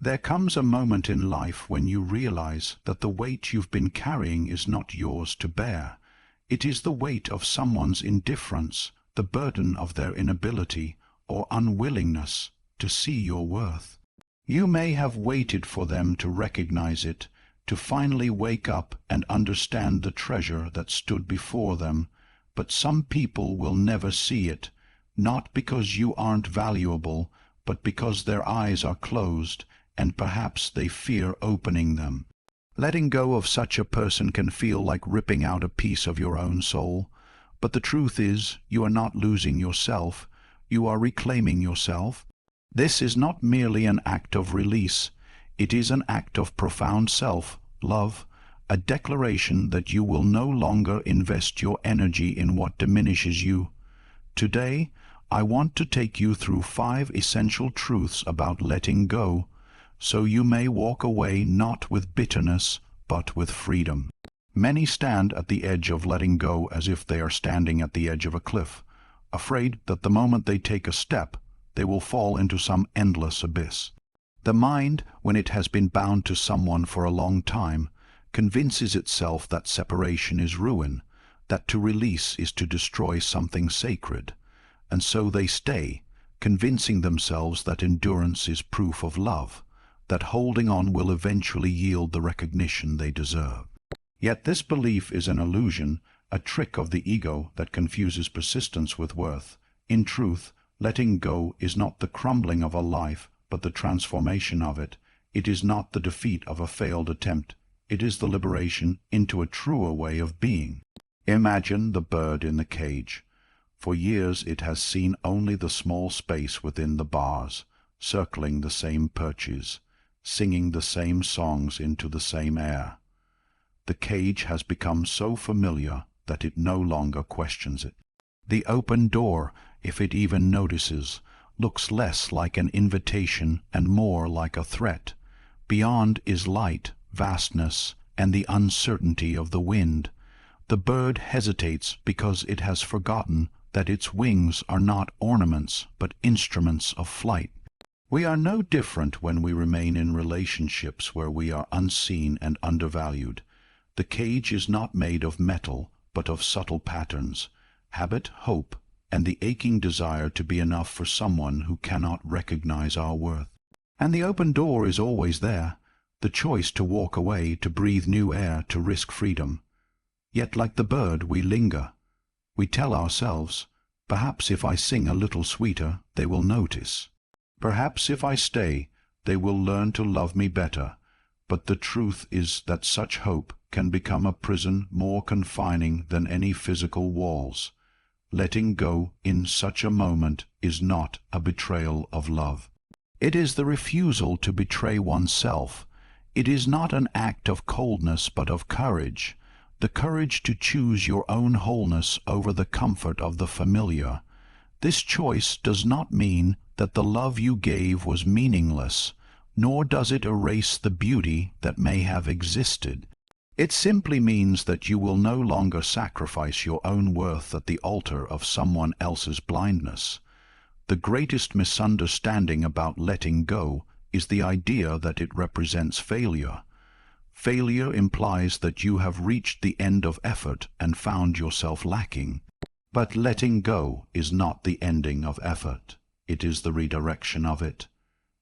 There comes a moment in life when you realize that the weight you've been carrying is not yours to bear. It is the weight of someone's indifference, the burden of their inability or unwillingness to see your worth. You may have waited for them to recognize it, to finally wake up and understand the treasure that stood before them, but some people will never see it, not because you aren't valuable, but because their eyes are closed, and perhaps they fear opening them. Letting go of such a person can feel like ripping out a piece of your own soul, but the truth is, you are not losing yourself, you are reclaiming yourself. This is not merely an act of release, it is an act of profound self-love, a declaration that you will no longer invest your energy in what diminishes you. Today, I want to take you through 5 essential truths about letting go, so you may walk away not with bitterness, but with freedom. Many stand at the edge of letting go as if they are standing at the edge of a cliff, afraid that the moment they take a step, they will fall into some endless abyss. The mind, when it has been bound to someone for a long time, convinces itself that separation is ruin, that to release is to destroy something sacred, and so they stay, convincing themselves that endurance is proof of love, that holding on will eventually yield the recognition they deserve. Yet this belief is an illusion, a trick of the ego that confuses persistence with worth. In truth, letting go is not the crumbling of a life, but the transformation of it. It is not the defeat of a failed attempt. It is the liberation into a truer way of being. Imagine the bird in the cage. For years it has seen only the small space within the bars, circling the same perches, singing the same songs into the same air. The cage has become so familiar that it no longer questions it. The open door, if it even notices, looks less like an invitation and more like a threat. Beyond is light, vastness, and the uncertainty of the wind. The bird hesitates because it has forgotten that its wings are not ornaments but instruments of flight. We are no different when we remain in relationships where we are unseen and undervalued. The cage is not made of metal, but of subtle patterns, habit, hope, and the aching desire to be enough for someone who cannot recognize our worth. And the open door is always there, the choice to walk away, to breathe new air, to risk freedom. Yet like the bird, we linger. We tell ourselves, perhaps if I sing a little sweeter, they will notice. Perhaps if I stay, they will learn to love me better. But the truth is that such hope can become a prison more confining than any physical walls. Letting go in such a moment is not a betrayal of love. It is the refusal to betray oneself. It is not an act of coldness but of courage, the courage to choose your own wholeness over the comfort of the familiar. This choice does not mean that the love you gave was meaningless, nor does it erase the beauty that may have existed. It simply means that you will no longer sacrifice your own worth at the altar of someone else's blindness. The greatest misunderstanding about letting go is the idea that it represents failure. Failure implies that you have reached the end of effort and found yourself lacking. But letting go is not the ending of effort. It is the redirection of it.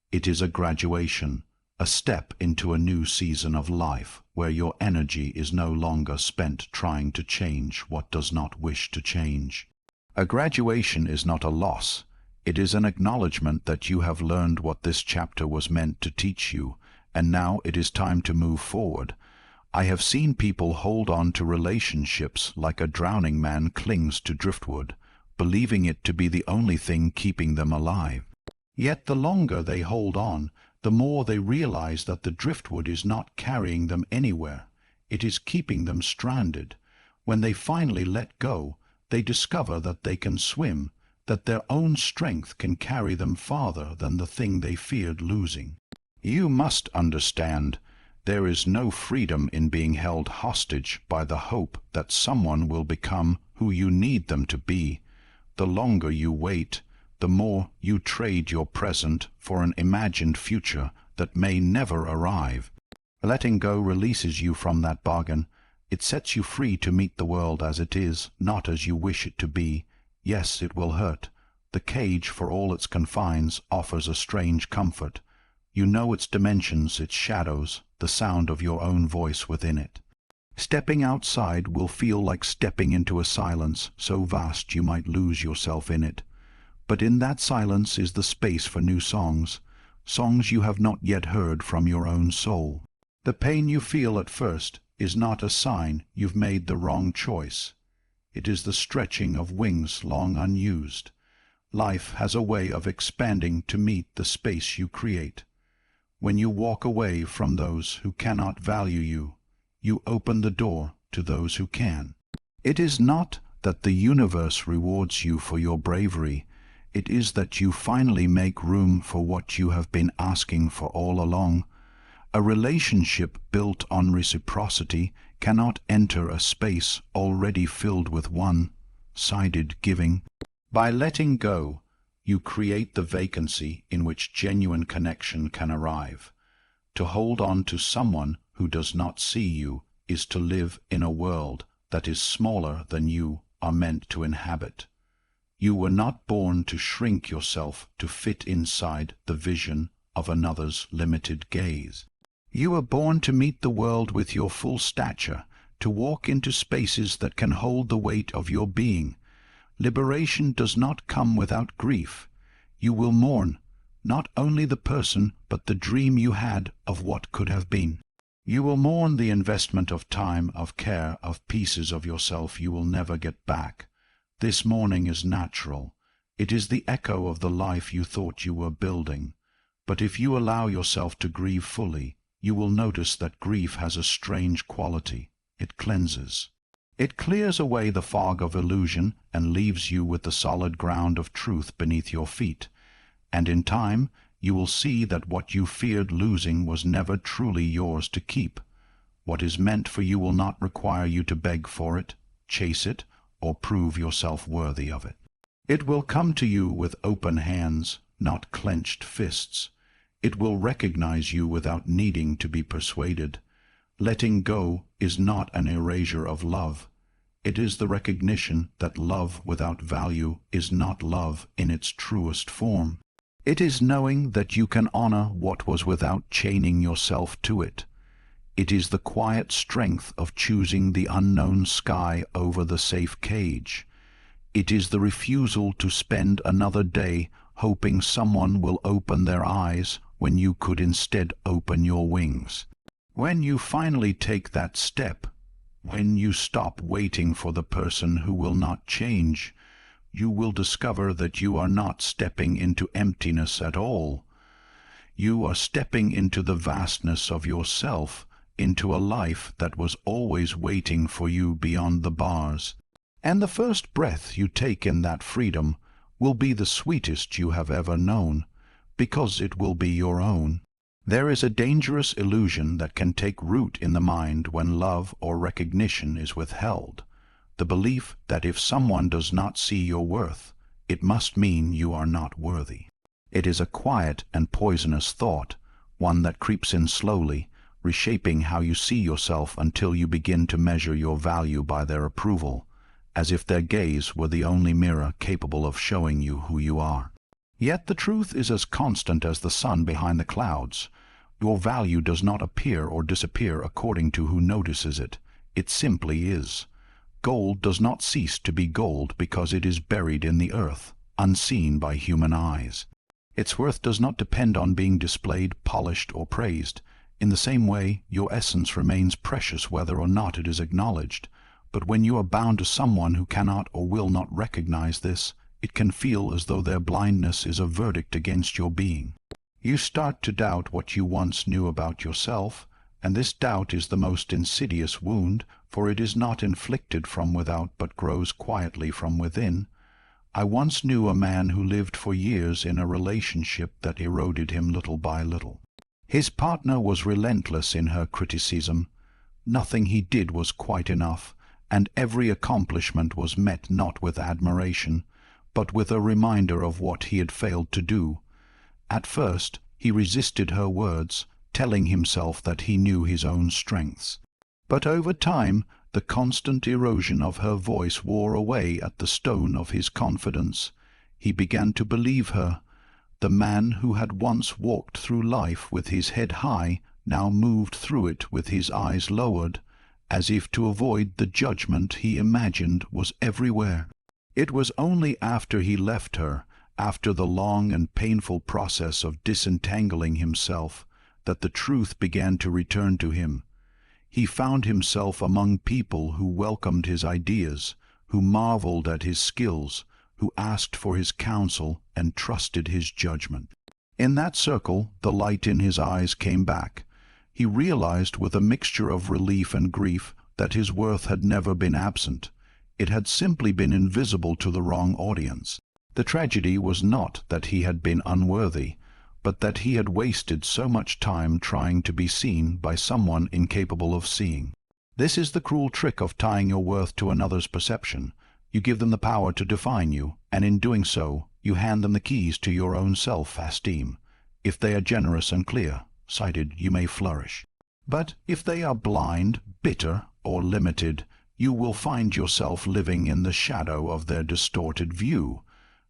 It is a graduation, a step into a new season of life where your energy is no longer spent trying to change what does not wish to change. A graduation is not a loss. It is an acknowledgement that you have learned what this chapter was meant to teach you, and now it is time to move forward. I have seen people hold on to relationships like a drowning man clings to driftwood, believing it to be the only thing keeping them alive. Yet the longer they hold on, the more they realize that the driftwood is not carrying them anywhere. It is keeping them stranded. When they finally let go, they discover that they can swim, that their own strength can carry them farther than the thing they feared losing. You must understand, there is no freedom in being held hostage by the hope that someone will become who you need them to be. The longer you wait, the more you trade your present for an imagined future that may never arrive. Letting go releases you from that bargain. It sets you free to meet the world as it is, not as you wish it to be. Yes, it will hurt. The cage, for all its confines, offers a strange comfort. You know its dimensions, its shadows, the sound of your own voice within it. Stepping outside will feel like stepping into a silence so vast you might lose yourself in it. But in that silence is the space for new songs, songs you have not yet heard from your own soul. The pain you feel at first is not a sign you've made the wrong choice. It is the stretching of wings long unused. Life has a way of expanding to meet the space you create. When you walk away from those who cannot value you, you open the door to those who can. It is not that the universe rewards you for your bravery. It is that you finally make room for what you have been asking for all along. A relationship built on reciprocity cannot enter a space already filled with one-sided giving. By letting go, you create the vacancy in which genuine connection can arrive. To hold on to someone who does not see you is to live in a world that is smaller than you are meant to inhabit. You were not born to shrink yourself to fit inside the vision of another's limited gaze. You were born to meet the world with your full stature, to walk into spaces that can hold the weight of your being. Liberation does not come without grief. You will mourn not only the person, but the dream you had of what could have been. You will mourn the investment of time, of care, of pieces of yourself you will never get back. This mourning is natural. It is the echo of the life you thought you were building. But if you allow yourself to grieve fully, you will notice that grief has a strange quality. It cleanses. It clears away the fog of illusion and leaves you with the solid ground of truth beneath your feet. And in time, you will see that what you feared losing was never truly yours to keep. What is meant for you will not require you to beg for it, chase it, or prove yourself worthy of it. It will come to you with open hands, not clenched fists. It will recognize you without needing to be persuaded. Letting go is not an erasure of love. It is the recognition that love without value is not love in its truest form. It is knowing that you can honor what was without chaining yourself to it. It is the quiet strength of choosing the unknown sky over the safe cage. It is the refusal to spend another day hoping someone will open their eyes when you could instead open your wings. When you finally take that step, when you stop waiting for the person who will not change, you will discover that you are not stepping into emptiness at all. You are stepping into the vastness of yourself, into a life that was always waiting for you beyond the bars. And the first breath you take in that freedom will be the sweetest you have ever known, because it will be your own. There is a dangerous illusion that can take root in the mind when love or recognition is withheld. The belief that if someone does not see your worth, it must mean you are not worthy. It is a quiet and poisonous thought, one that creeps in slowly, reshaping how you see yourself until you begin to measure your value by their approval, as if their gaze were the only mirror capable of showing you who you are. Yet the truth is as constant as the sun behind the clouds. Your value does not appear or disappear according to who notices it. It simply is. Gold does not cease to be gold because it is buried in the earth, unseen by human eyes. Its worth does not depend on being displayed, polished, or praised. In the same way, your essence remains precious whether or not it is acknowledged. But when you are bound to someone who cannot or will not recognize this, it can feel as though their blindness is a verdict against your being. You start to doubt what you once knew about yourself, and this doubt is the most insidious wound, for it is not inflicted from without but grows quietly from within. I once knew a man who lived for years in a relationship that eroded him little by little. His partner was relentless in her criticism. Nothing he did was quite enough, and every accomplishment was met not with admiration, but with a reminder of what he had failed to do. At first, He resisted her words, telling himself that he knew his own strengths. But over time, the constant erosion of her voice wore away at the stone of his confidence. He began to believe her. The man who had once walked through life with his head high now moved through it with his eyes lowered, as if to avoid the judgment he imagined was everywhere. It was only after he left her, after the long and painful process of disentangling himself, that the truth began to return to him. He found himself among people who welcomed his ideas, who marveled at his skills, who asked for his counsel and trusted his judgment. In that circle, the light in his eyes came back. He realized with a mixture of relief and grief that his worth had never been absent. It had simply been invisible to the wrong audience. The tragedy was not that he had been unworthy, but that he had wasted so much time trying to be seen by someone incapable of seeing. This is the cruel trick of tying your worth to another's perception. You give them the power to define you, and in doing so, you hand them the keys to your own self-esteem. If they are generous and clear-sighted, you may flourish. But if they are blind, bitter, or limited, you will find yourself living in the shadow of their distorted view.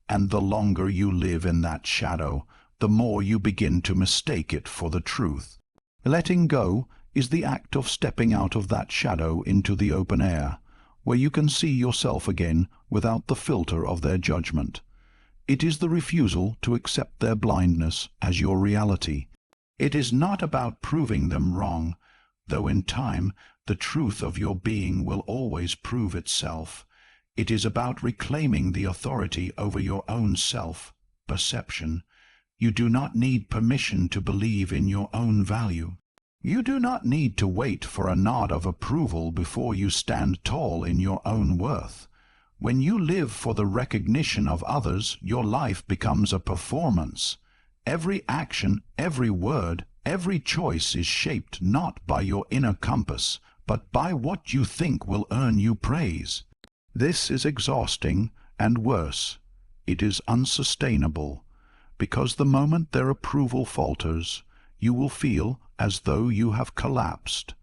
And the longer you live in that shadow, the more you begin to mistake it for the truth. Letting go is the act of stepping out of that shadow into the open air, where you can see yourself again without the filter of their judgment. It is the refusal to accept their blindness as your reality. It is not about proving them wrong, though in time the truth of your being will always prove itself. It is about reclaiming the authority over your own self-perception. You do not need permission to believe in your own value. You do not need to wait for a nod of approval before you stand tall in your own worth. When you live for the recognition of others, your life becomes a performance. Every action, every word, every choice is shaped not by your inner compass, but by what you think will earn you praise. This is exhausting, and worse, it is unsustainable, because the moment their approval falters, you will feel as though you have collapsed.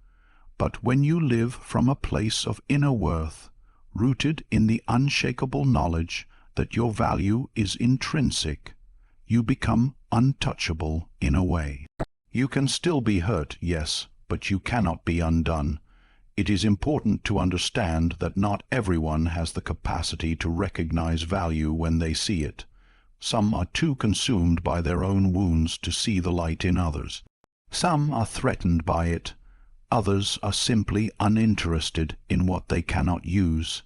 But when you live from a place of inner worth, rooted in the unshakable knowledge that your value is intrinsic, you become untouchable in a way. You can still be hurt, yes, but you cannot be undone. It is important to understand that not everyone has the capacity to recognize value when they see it. Some are too consumed by their own wounds to see the light in others. Some are threatened by it. Others are simply uninterested in what they cannot use.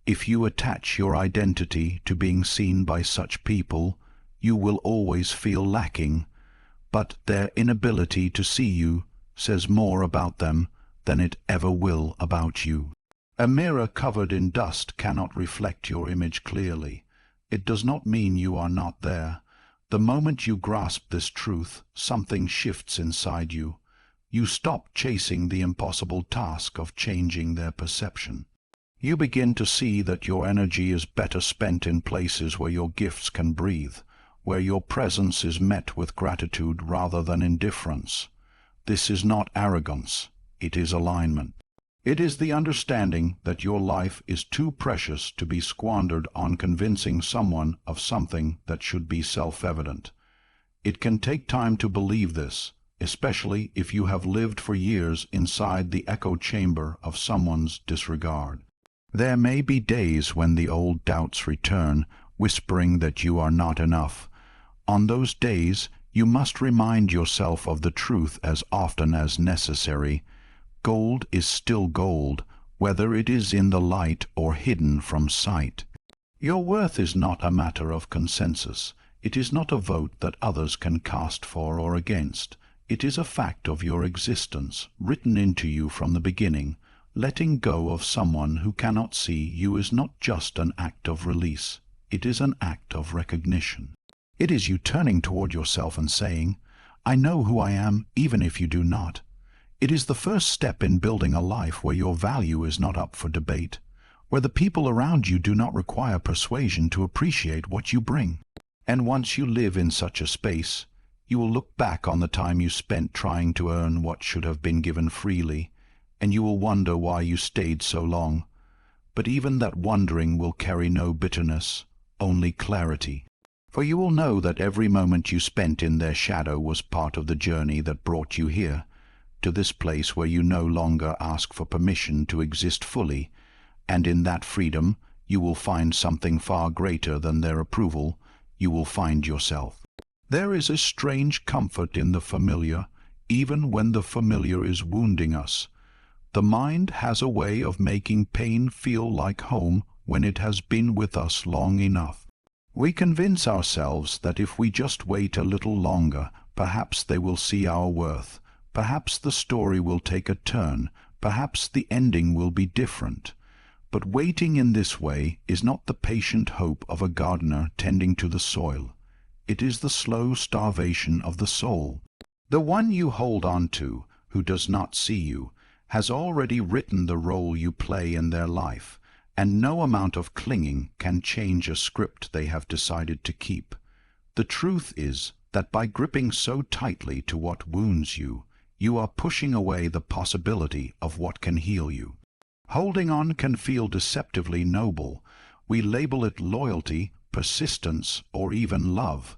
If you attach your identity to being seen by such people, you will always feel lacking. But their inability to see you says more about them than it ever will about you. A mirror covered in dust cannot reflect your image clearly. It does not mean you are not there. The moment you grasp this truth, something shifts inside you. You stop chasing the impossible task of changing their perception. You begin to see that your energy is better spent in places where your gifts can breathe, where your presence is met with gratitude rather than indifference. This is not arrogance. It is alignment. It is the understanding that your life is too precious to be squandered on convincing someone of something that should be self-evident. It can take time to believe this, especially if you have lived for years inside the echo chamber of someone's disregard. There may be days when the old doubts return, whispering that you are not enough. On those days, you must remind yourself of the truth as often as necessary. Gold is still gold, whether it is in the light or hidden from sight. Your worth is not a matter of consensus. It is not a vote that others can cast for or against. It is a fact of your existence, written into you from the beginning. Letting go of someone who cannot see you is not just an act of release. It is an act of recognition. It is you turning toward yourself and saying, "I know who I am, even if you do not." It is the first step in building a life where your value is not up for debate, where the people around you do not require persuasion to appreciate what you bring. And once you live in such a space, You will look back on the time you spent trying to earn what should have been given freely, and you will wonder why you stayed so long. But even that wondering will carry no bitterness, only clarity. For you will know that every moment you spent in their shadow was part of the journey that brought you here, to this place where you no longer ask for permission to exist fully, and in that freedom you will find something far greater than their approval. You will find yourself. There is a strange comfort in the familiar, even when the familiar is wounding us. The mind has a way of making pain feel like home when it has been with us long enough. We convince ourselves that if we just wait a little longer, perhaps they will see our worth, perhaps the story will take a turn, perhaps the ending will be different. But waiting in this way is not the patient hope of a gardener tending to the soil. It is the slow starvation of the soul. The one you hold on to, who does not see you, has already written the role you play in their life, and no amount of clinging can change a script they have decided to keep. The truth is that by gripping so tightly to what wounds you, you are pushing away the possibility of what can heal you. Holding on can feel deceptively noble. We label it loyalty, persistence, or even love.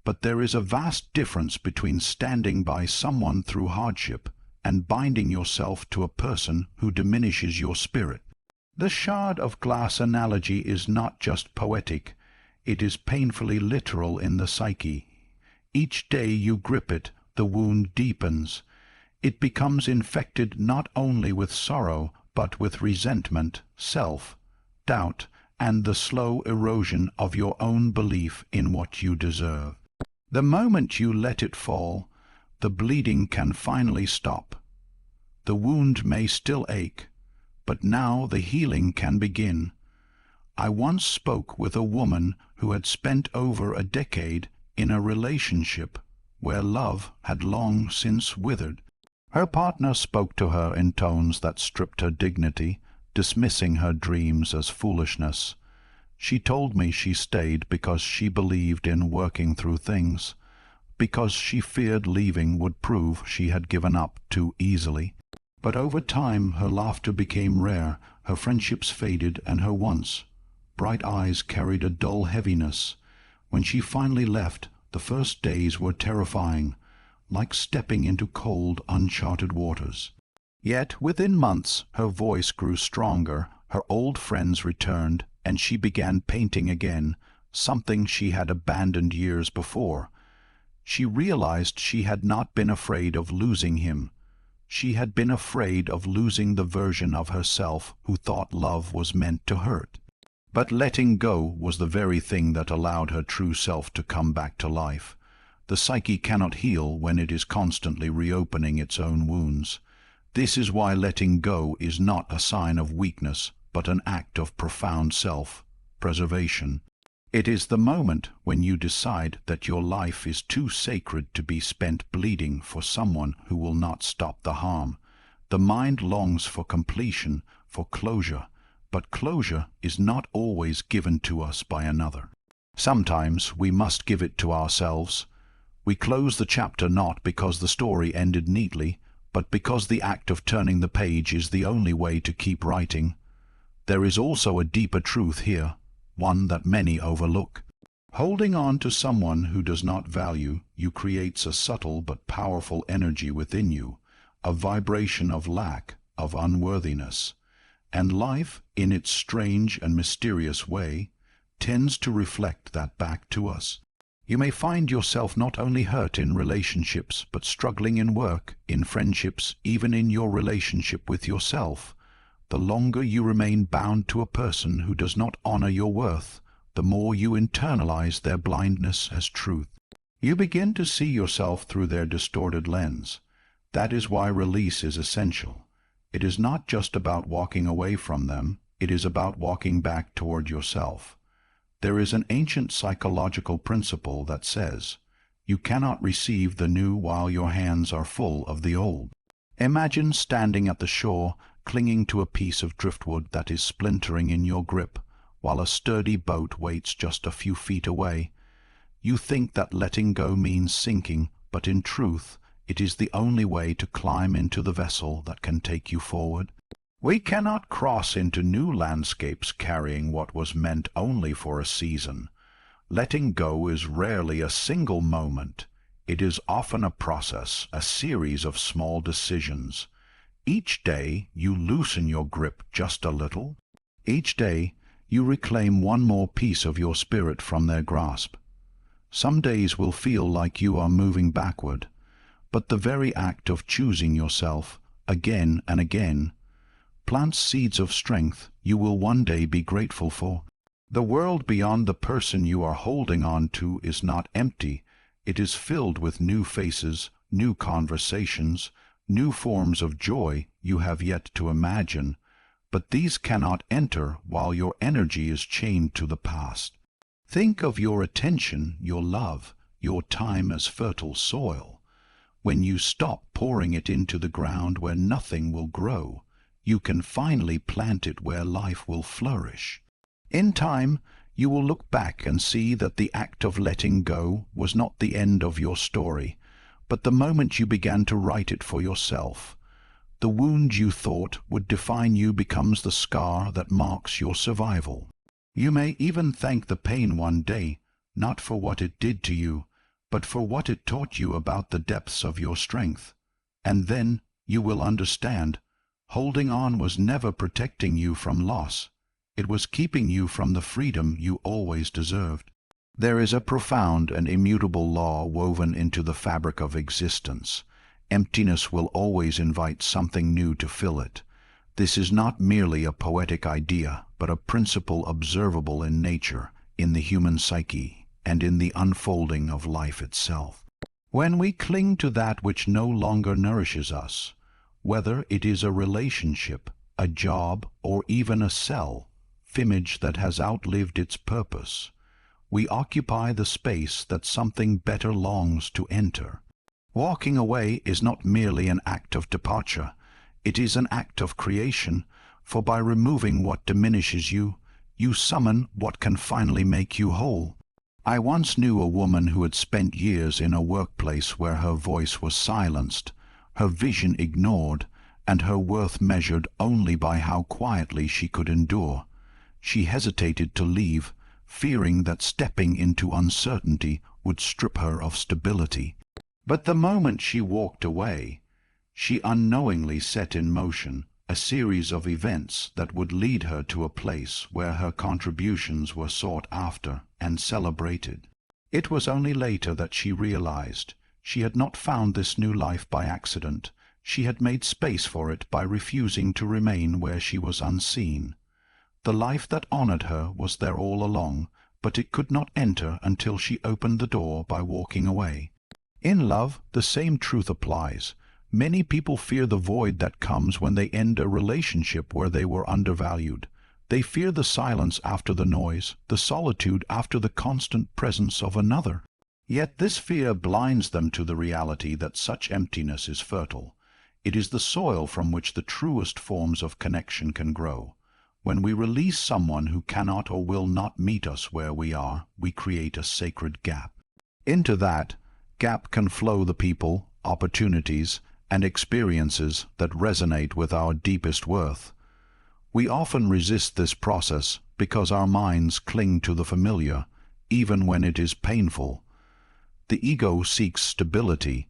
But there is a vast difference between standing by someone through hardship and binding yourself to a person who diminishes your spirit. The shard of glass analogy is not just poetic, it is painfully literal in the psyche. Each day you grip it, the wound deepens. It becomes infected not only with sorrow, but with resentment, self-doubt, and the slow erosion of your own belief in what you deserve. The moment you let it fall, the bleeding can finally stop. The wound may still ache, but now the healing can begin. I once spoke with a woman who had spent over a decade in a relationship where love had long since withered. Her partner spoke to her in tones that stripped her dignity, dismissing her dreams as foolishness. She told me she stayed because she believed in working through things, because she feared leaving would prove she had given up too easily. But over time her laughter became rare, her friendships faded, and her once bright eyes carried a dull heaviness. When she finally left, the first days were terrifying, like stepping into cold, uncharted waters. Yet within months her voice grew stronger, her old friends returned, and she began painting again, something she had abandoned years before. She realized she had not been afraid of losing him. She had been afraid of losing the version of herself who thought love was meant to hurt. But letting go was the very thing that allowed her true self to come back to life. The psyche cannot heal when it is constantly reopening its own wounds. This is why letting go is not a sign of weakness, but an act of profound self-preservation. It is the moment when you decide that your life is too sacred to be spent bleeding for someone who will not stop the harm. The mind longs for completion, for closure, but closure is not always given to us by another. Sometimes we must give it to ourselves. We close the chapter not because the story ended neatly, but because the act of turning the page is the only way to keep writing. There is also a deeper truth here, one that many overlook. Holding on to someone who does not value you creates a subtle but powerful energy within you, a vibration of lack, of unworthiness. And life, in its strange and mysterious way, tends to reflect that back to us. You may find yourself not only hurt in relationships, but struggling in work, in friendships, even in your relationship with yourself. The longer you remain bound to a person who does not honor your worth, the more you internalize their blindness as truth. You begin to see yourself through their distorted lens. That is why release is essential. It is not just about walking away from them, it is about walking back toward yourself. There is an ancient psychological principle that says, you cannot receive the new while your hands are full of the old. Imagine standing at the shore, clinging to a piece of driftwood that is splintering in your grip, while a sturdy boat waits just a few feet away. You think that letting go means sinking, but in truth, it is the only way to climb into the vessel that can take you forward. We cannot cross into new landscapes carrying what was meant only for a season. Letting go is rarely a single moment. It is often a process, a series of small decisions. Each day you loosen your grip just a little. Each day you reclaim one more piece of your spirit from their grasp. Some days will feel like you are moving backward, but the very act of choosing yourself again and again plants seeds of strength you will one day be grateful for. The world beyond the person you are holding on to is not empty. It is filled with new faces, new conversations, new forms of joy you have yet to imagine, but these cannot enter while your energy is chained to the past. Think of your attention, your love, your time as fertile soil. When you stop pouring it into the ground where nothing will grow, you can finally plant it where life will flourish. In time, you will look back and see that the act of letting go was not the end of your story, but the moment you began to write it for yourself. The wound you thought would define you becomes the scar that marks your survival. You may even thank the pain one day, not for what it did to you, but for what it taught you about the depths of your strength. And then you will understand, holding on was never protecting you from loss. It was keeping you from the freedom you always deserved. There is a profound and immutable law woven into the fabric of existence. Emptiness will always invite something new to fill it. This is not merely a poetic idea, but a principle observable in nature, in the human psyche, and in the unfolding of life itself. When we cling to that which no longer nourishes us, whether it is a relationship, a job, or even a self-image that has outlived its purpose, we occupy the space that something better longs to enter. Walking away is not merely an act of departure. It is an act of creation, for by removing what diminishes you, you summon what can finally make you whole. I once knew a woman who had spent years in a workplace where her voice was silenced, her vision ignored, and her worth measured only by how quietly she could endure. She hesitated to leave, fearing that stepping into uncertainty would strip her of stability. But the moment she walked away, she unknowingly set in motion a series of events that would lead her to a place where her contributions were sought after and celebrated. It was only later that she realized she had not found this new life by accident. She had made space for it by refusing to remain where she was unseen. The life that honored her was there all along, but it could not enter until she opened the door by walking away. In love, the same truth applies. Many people fear the void that comes when they end a relationship where they were undervalued. They fear the silence after the noise, the solitude after the constant presence of another. Yet this fear blinds them to the reality that such emptiness is fertile. It is the soil from which the truest forms of connection can grow. When we release someone who cannot or will not meet us where we are, we create a sacred gap. Into that gap can flow the people, opportunities, and experiences that resonate with our deepest worth. We often resist this process because our minds cling to the familiar, even when it is painful. The ego seeks stability,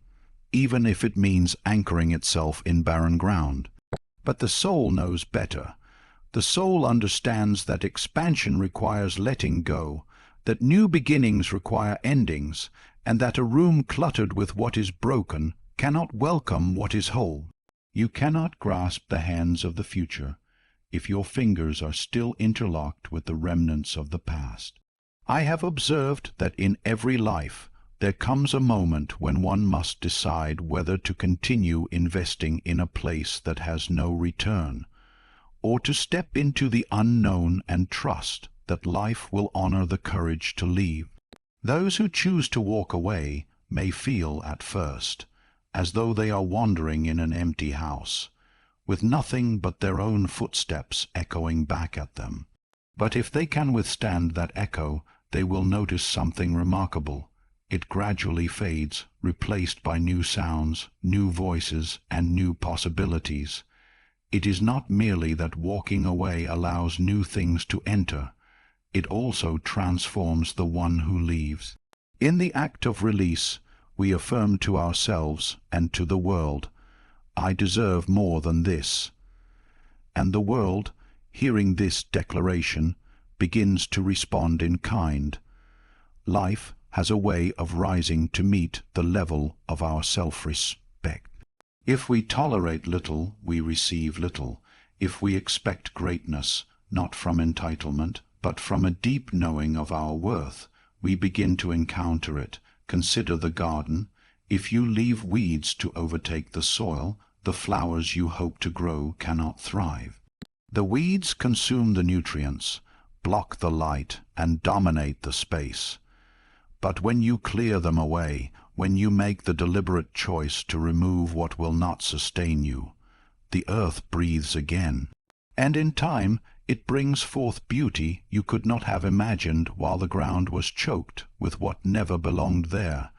even if it means anchoring itself in barren ground. But the soul knows better. The soul understands that expansion requires letting go, that new beginnings require endings, and that a room cluttered with what is broken cannot welcome what is whole. You cannot grasp the hands of the future if your fingers are still interlocked with the remnants of the past. I have observed that in every life there comes a moment when one must decide whether to continue investing in a place that has no return, or to step into the unknown and trust that life will honor the courage to leave. Those who choose to walk away may feel at first as though they are wandering in an empty house, with nothing but their own footsteps echoing back at them. But if they can withstand that echo, they will notice something remarkable. It gradually fades, replaced by new sounds, new voices, and new possibilities. It is not merely that walking away allows new things to enter, it also transforms the one who leaves. In the act of release, we affirm to ourselves and to the world, "I deserve more than this." And the world, hearing this declaration, begins to respond in kind. Life has a way of rising to meet the level of our self-respect. If we tolerate little, we receive little. If we expect greatness, not from entitlement, but from a deep knowing of our worth, we begin to encounter it. Consider the garden. If you leave weeds to overtake the soil, the flowers you hope to grow cannot thrive. The weeds consume the nutrients, block the light, and dominate the space. But when you clear them away, when you make the deliberate choice to remove what will not sustain you, the earth breathes again. And in time, it brings forth beauty you could not have imagined while the ground was choked with what never belonged there.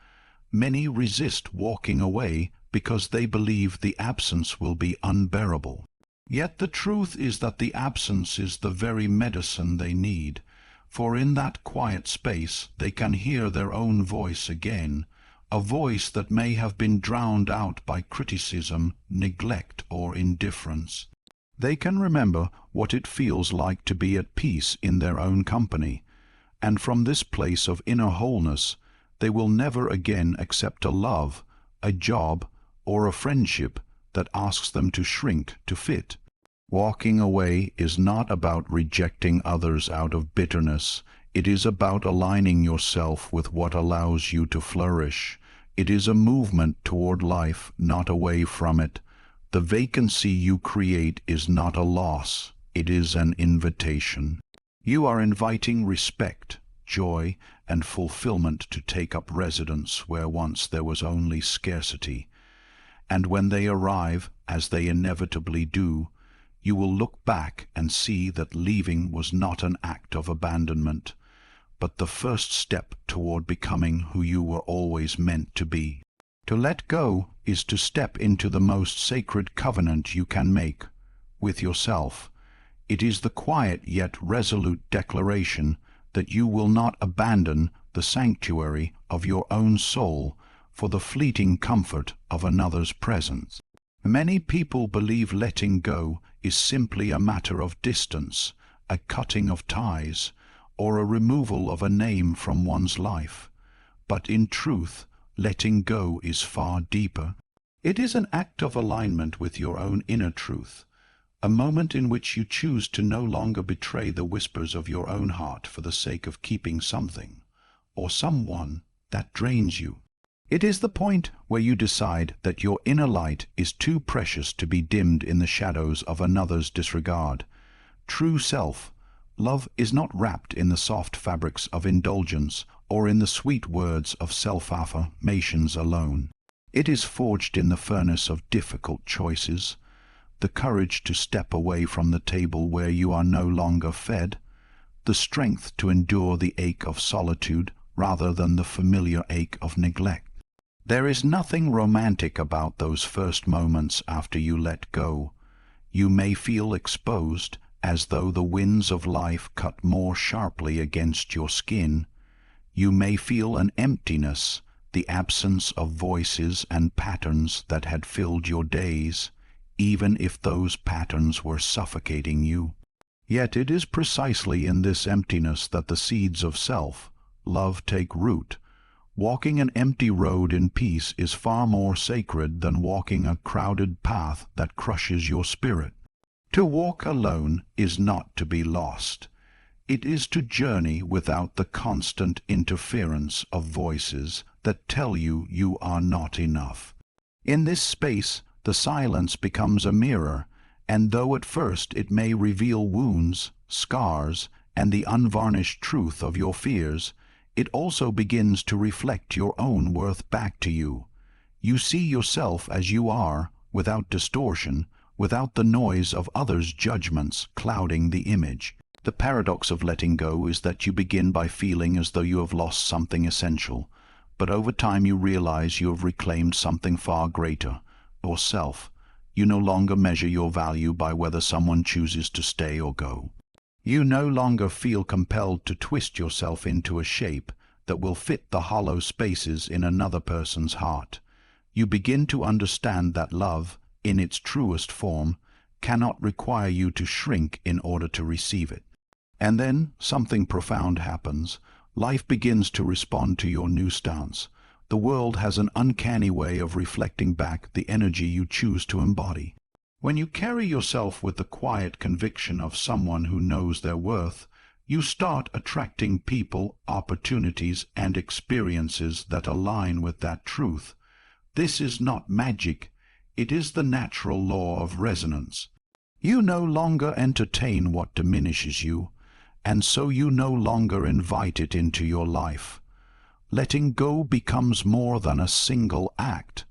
Many resist walking away because they believe the absence will be unbearable. Yet the truth is that the absence is the very medicine they need, for in that quiet space they can hear their own voice again, a voice that may have been drowned out by criticism, neglect, or indifference. They can remember what it feels like to be at peace in their own company, and from this place of inner wholeness they will never again accept a love, a job, or a friendship that asks them to shrink to fit. Walking away is not about rejecting others out of bitterness. It is about aligning yourself with what allows you to flourish. It is a movement toward life, not away from it. The vacancy you create is not a loss. It is an invitation. You are inviting respect, joy, and fulfillment to take up residence where once there was only scarcity. And when they arrive, as they inevitably do, you will look back and see that leaving was not an act of abandonment, but the first step toward becoming who you were always meant to be. To let go is to step into the most sacred covenant you can make with yourself. It is the quiet yet resolute declaration that you will not abandon the sanctuary of your own soul for the fleeting comfort of another's presence. Many people believe letting go is simply a matter of distance, a cutting of ties, or a removal of a name from one's life. But in truth, letting go is far deeper. It is an act of alignment with your own inner truth, a moment in which you choose to no longer betray the whispers of your own heart for the sake of keeping something, or someone, that drains you. It is the point where you decide that your inner light is too precious to be dimmed in the shadows of another's disregard. True self, love is not wrapped in the soft fabrics of indulgence or in the sweet words of self-affirmations alone. It is forged in the furnace of difficult choices, the courage to step away from the table where you are no longer fed, the strength to endure the ache of solitude rather than the familiar ache of neglect. There is nothing romantic about those first moments after you let go. You may feel exposed, as though the winds of life cut more sharply against your skin. You may feel an emptiness, the absence of voices and patterns that had filled your days, even if those patterns were suffocating you. Yet it is precisely in this emptiness that the seeds of self-love take root. Walking an empty road in peace is far more sacred than walking a crowded path that crushes your spirit. To walk alone is not to be lost. It is to journey without the constant interference of voices that tell you you are not enough. In this space, the silence becomes a mirror, and though at first it may reveal wounds, scars, and the unvarnished truth of your fears, it also begins to reflect your own worth back to you. You see yourself as you are, without distortion, without the noise of others' judgments clouding the image. The paradox of letting go is that you begin by feeling as though you have lost something essential, but over time you realize you have reclaimed something far greater, yourself. You no longer measure your value by whether someone chooses to stay or go. You no longer feel compelled to twist yourself into a shape that will fit the hollow spaces in another person's heart. You begin to understand that love, in its truest form, cannot require you to shrink in order to receive it. And then something profound happens. Life begins to respond to your new stance. The world has an uncanny way of reflecting back the energy you choose to embody. When you carry yourself with the quiet conviction of someone who knows their worth, you start attracting people, opportunities, and experiences that align with that truth. This is not magic. It is the natural law of resonance. You no longer entertain what diminishes you, and so you no longer invite it into your life. Letting go becomes more than a single act.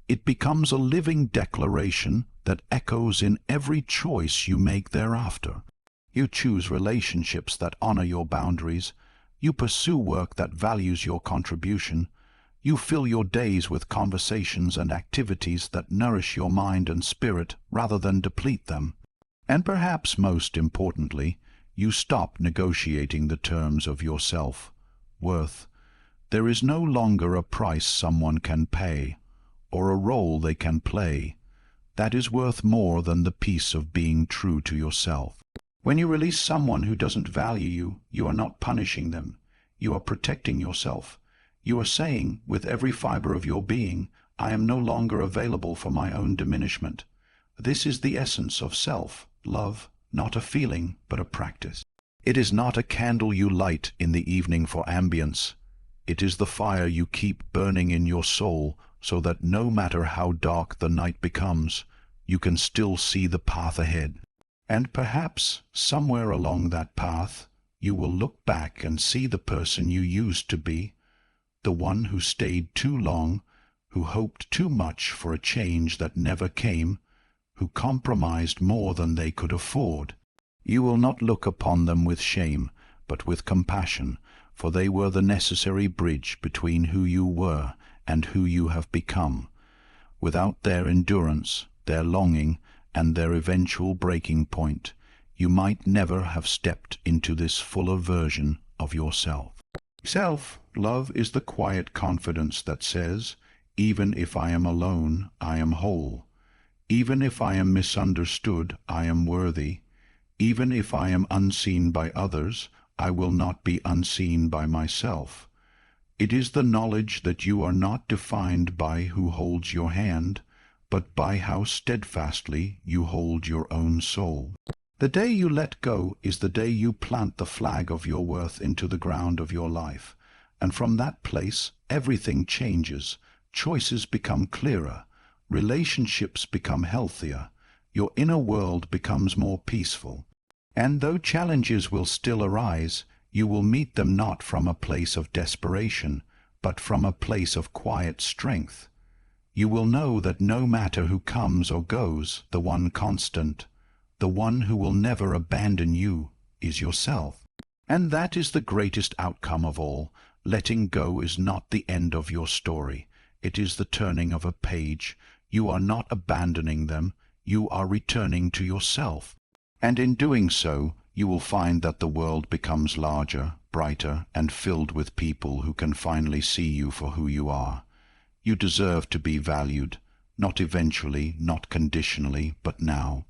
It becomes a living declaration that echoes in every choice you make thereafter. You choose relationships that honor your boundaries. You pursue work that values your contribution. You fill your days with conversations and activities that nourish your mind and spirit rather than deplete them. And perhaps most importantly, you stop negotiating the terms of your self-worth. There is no longer a price someone can pay, or a role they can play, that is worth more than the peace of being true to yourself. When you release someone who doesn't value you, you are not punishing them. You are protecting yourself. You are saying, with every fiber of your being, I am no longer available for my own diminishment. This is the essence of self-love, not a feeling, but a practice. It is not a candle you light in the evening for ambience. It is the fire you keep burning in your soul so that no matter how dark the night becomes, you can still see the path ahead. And perhaps, somewhere along that path, you will look back and see the person you used to be, the one who stayed too long, who hoped too much for a change that never came, who compromised more than they could afford. You will not look upon them with shame, but with compassion, for they were the necessary bridge between who you were and who you have become. Without their endurance, their longing, and their eventual breaking point, you might never have stepped into this fuller version of yourself. Self-love is the quiet confidence that says, even if I am alone, I am whole. Even if I am misunderstood, I am worthy. Even if I am unseen by others, I will not be unseen by myself. It is the knowledge that you are not defined by who holds your hand, but by how steadfastly you hold your own soul. The day you let go is the day you plant the flag of your worth into the ground of your life, and from that place everything changes. Choices become clearer, relationships become healthier, your inner world becomes more peaceful. And though challenges will still arise, you will meet them not from a place of desperation, but from a place of quiet strength. You will know that no matter who comes or goes, the one constant, the one who will never abandon you, is yourself. And that is the greatest outcome of all. Letting go is not the end of your story. It is the turning of a page. You are not abandoning them. You are returning to yourself. And in doing so, you will find that the world becomes larger, brighter, and filled with people who can finally see you for who you are. You deserve to be valued, not eventually, not conditionally, but now.